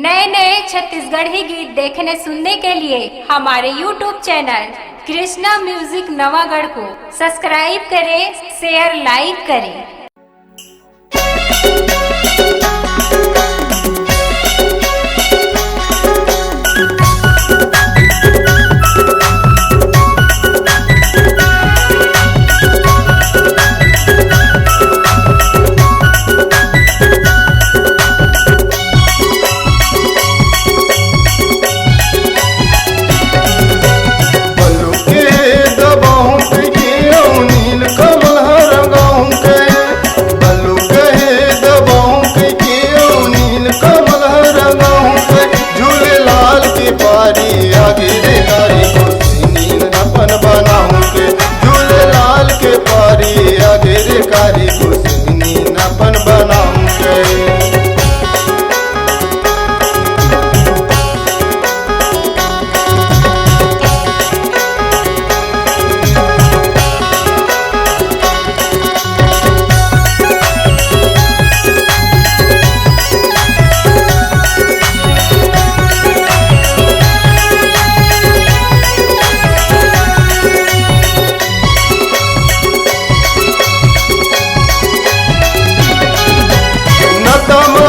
नए नए छत्तीसगढ़ी गीत देखने सुनने के लिए हमारे YouTube channel Krishna music Navagarh को सब्सक्राइब करें, शेयर लाइक करें।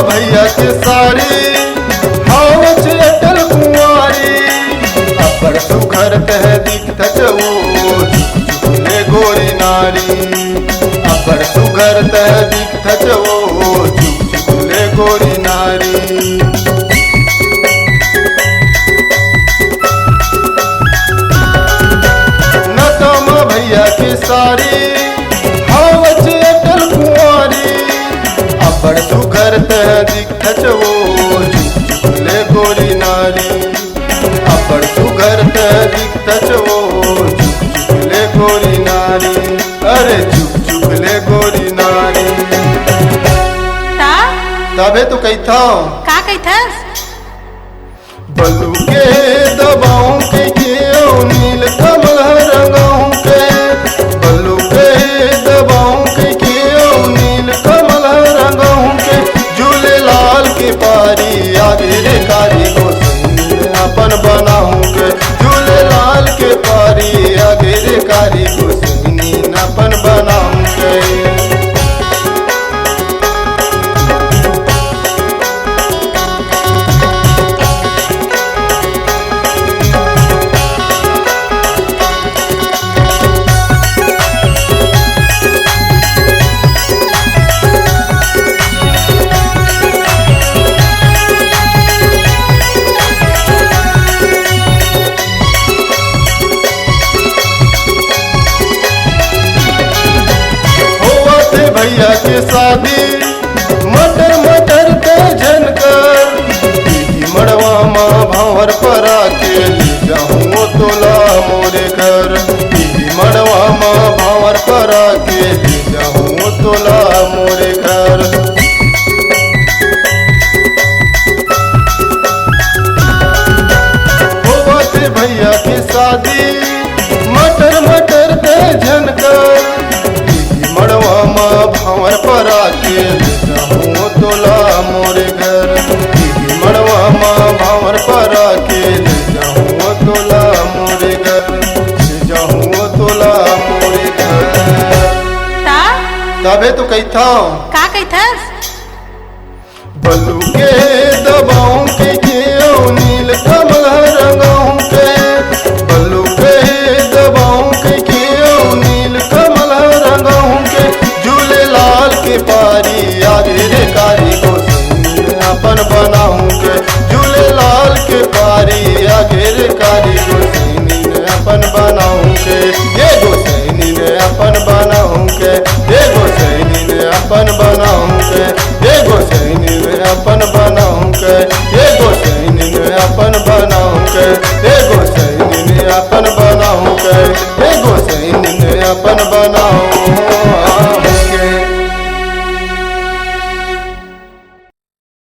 भैया के सारी हावच अटल कुंवारी अपर सुखर तह दिखत वो झुले गोरी नारी अपर सुखर तह दिखत वो झुले गोरी नारी। नतम भैया के सारी हावच अटल कुंवारी अपर सुखर तह दिखत वो झुले गोरी नारी अपर सुखर तह दिखत वो झुले गोरी नारी। अरे झुले गोरी नारी तबे तो कहता का कहथस बलू के दबाऊं के नील कमल रंगाऊं के बलू के दबाऊं के नील कमल रंगाऊं के झूले लाल के पारी आगे रे कारी गोसाई अपन बनाऊं के झूले लाल के पारी आगे रे कारी गोसाई अपन बनाऊं के। भैया के शादी मटर मटर के झनकर मड़वा माँ भावर पर आके ले जाऊँ तोला मोरे घर मड़वा माँ भावर पर आके ले जाऊँ तोला मोरे घर। भैया की शादी मटर मटर के झनकर मड़वा माँ भावर पर आके ले जाऊँ तोला मोरे घर मड़वा माँ भावर पर आके ले जाऊँ तोला मोरे घर ले जाऊँ तोला मोरे घर तबे तो कहता का कहथस बलू के दबाऊं के नील कमल रंगाऊं के बलू के दबाऊं के नील कमल रंगाऊं के झूले लाल के पारी आगे रे कारी गोसाई अपन बनाऊं के झूले लाल के पारी आगे रे कारी गोसाई अपन बनाऊं के।